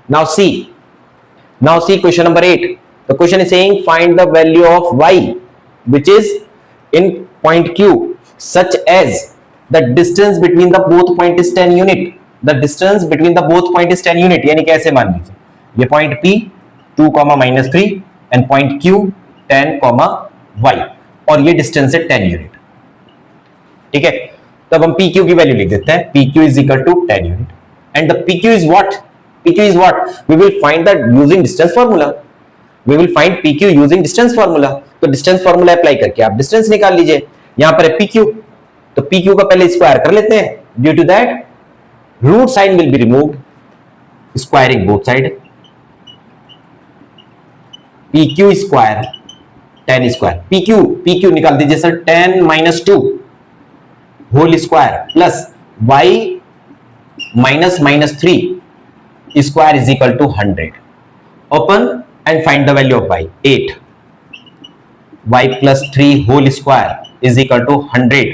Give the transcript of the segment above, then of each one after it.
Now see question number 8. The question is saying find the value of y which is in point Q such as the distance between the both point is 10 unit. The distance between the both point is 10 unit. यानी कैसे मान लीजिए ये point P 2,-3 and point Q 10, y और ये distance है 10 unit. ठीक है, तब हम PQ की वैल्यू लिख देते हैं. PQ is equal to 10 unit and the PQ is what? PQ is what? We will find that using distance formula. We will find PQ using distance formula. तो डिस्टेंस फॉर्मूला अप्लाई करके आप distance निकाल लीजिए. यहां पर है PQ, तो PQ का पहले स्क्वायर कर लेते हैं. Due to that root sign will be removed, squaring both side. PQ square 10 square. PQ निकाल दीजिए sir. 10 - 2 whole square plus y -3 square is equal to 100. Open and find the value of y. 8. y plus 3 whole square is equal to 100.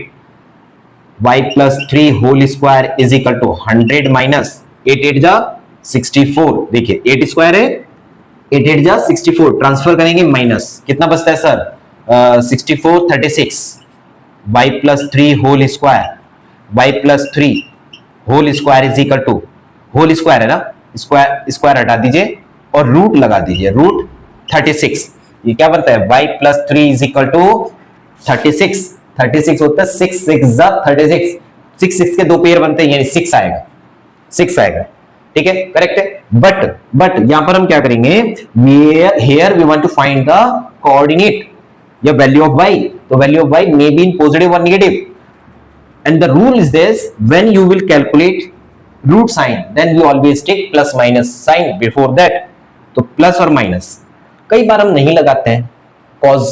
y plus 3 whole square is equal to 100 minus 8 8 जा 64. देखिए 8 square है, 8 8 जा 64. Transfer करेंगे minus, कितना बचता है sir? 64 36. y plus 3 whole square, y plus 3 whole square is equal to, whole square है ना, स्क्वायर हटा दीजिए और रूट लगा दीजिए. रूट 36. ये क्या बनता है? y plus 3 is equal to 36. 36 होता है 6 6 जा 36. 6 6 के दो पेयर बनते हैं यानी 6 आएगा. 6 आएगा. ठीक है, करेक्ट है. बट यहां पर हम क्या करेंगे? Here we want to find the coordinate या वैल्यू ऑफ y. तो value of y may be in positive और negative. And the rule is this: when you will calculate root sign, then you always take plus minus sign before that. तो plus और minus कई बार हम नहीं लगाते हैं. cos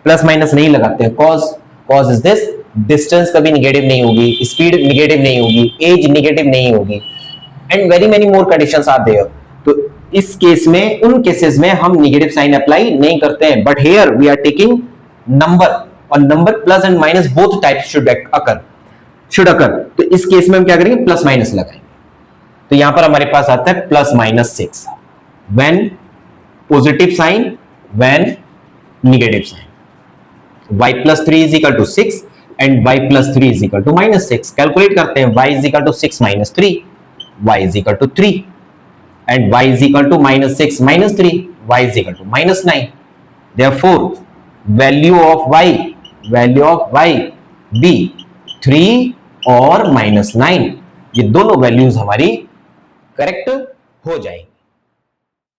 plus minus नहीं लगाते हैं. cos is this: डिस्टेंस कभी निगेटिव नहीं होगी, स्पीड निगेटिव नहीं होगी, एज निगेटिव नहीं होगी, and very many more conditions are there. तो इस केस में, उन केसेस में हम निगेटिव साइन अप्लाई नहीं करते हैं. But here we are taking number, और number plus and minus both types should occur. तो इस केस में हम क्या करेंगे? प्लस माइनस लगाएंगे. तो यहां पर हमारे पास आता है +-6 when positive sign, when negative sign. y + 3 = 6 and y + 3 = -6. Calculate करते हैं. y = 6 - 3, y = 3 and y = -6 - 3, y = -9. Therefore value of y be 3 और -9. ये दोनों वैल्यूज हमारी करेक्ट हो जाएंगी.